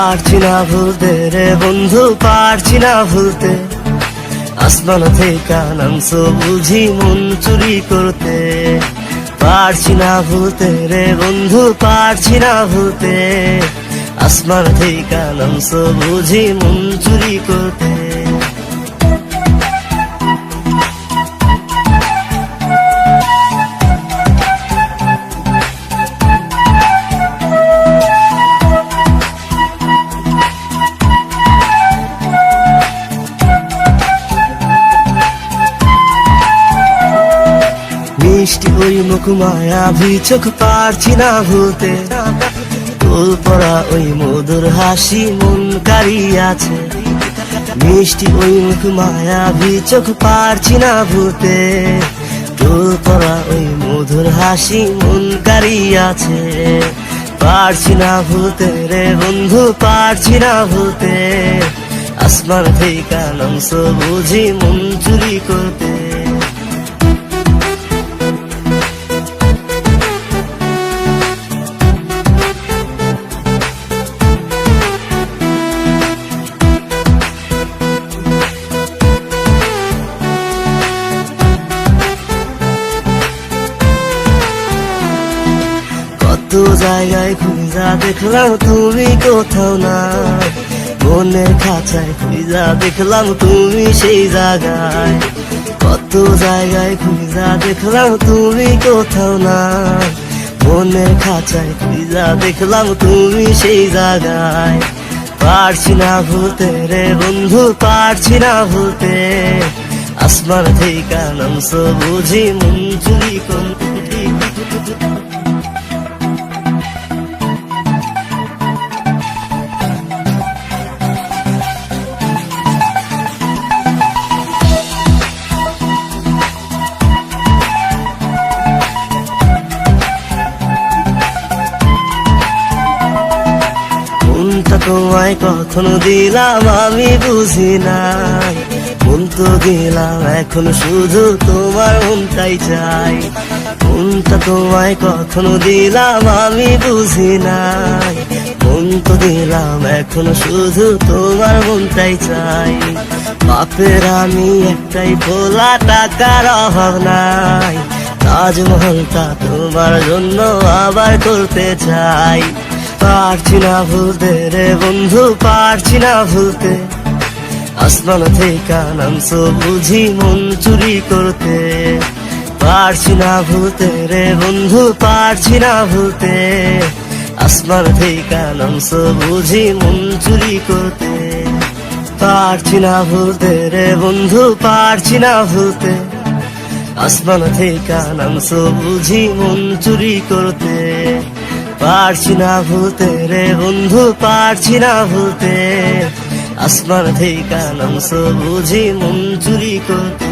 পারছি না ভুলতে রে বন্ধু, পারছি না ভুলতে। আসমান থেকে নামছো বুঝি মন চুরি করতে। পারছি না ভুলতে রে বন্ধু, পারছি না ভুলতে। আসমান থেকে নামছো বুঝি মন চুরি করতে। মিষ্টি ওই মুখ মায়াবী চোখ পারছি না ভুলতে। তোল পরা ওই মধুর হাসি মন কাড়িয়াছে। মিষ্টি ওই মুখ মায়াবী চোখ পারছি না ভুলতে। তোল পরা ওই মধুর হাসি মন কাড়িয়াছে। পারছি না ভুলতে রে বন্ধু, পারছি না ভুলতে। আসমান থেকে নামছো বুঝি মন চুরি করতে। কত জায়গায় খুঁজা দেখলাম তুমি কোথাও না। মনের খাঁচায় খুঁজা দেখলাম তুমি সেই জায়গায়। কত জায়গায় খুঁজা দেখলাম তুমি কোথাও না। মনের খাঁচায় খুঁজা দেখলাম তুমি সেই জায়গায়। পারছি না ভুলতে রে বন্ধু, পারছি না ভুলতে। আসমান থেকে নামছো বুঝি মন চুরি করতে। মনটা তোমায় কখনো দিলাম আমি বুঝি নাই। মন তো দিলাম এখন শুধু তোমার মনটাই চাই। মনটা তোমায় কখনো দিলাম আমি বুঝি নাই। মন তো দিলাম এখন শুধু তোমার মনটাই চাই। বাপের আমি একটাই ভোলা, টাকার অভাব নাই। তাজমহলটা তোমার জন্য আবার করতে চাই। পারছি না ভুলতে রে বন্ধু, পারছি না ভুলতে। আসমান থেকে নামছো বুঝি মন চুরি করতে। পারছি না ভুলতে রে বন্ধু, পারছি না ভুলতে। আসমান থেকে নামছো বুঝি মন চুরি করতে। পারছি না ভুলতে রে বন্ধু, পারছি না ভুলতে। আসমান থেকে নামছো বুঝি মন চুরি করতে। পারছি না ভুলতে রে বন্ধু, পারছি না ভুলতে। আসমান থেকে নামছো বুঝি মন চুরি করতে।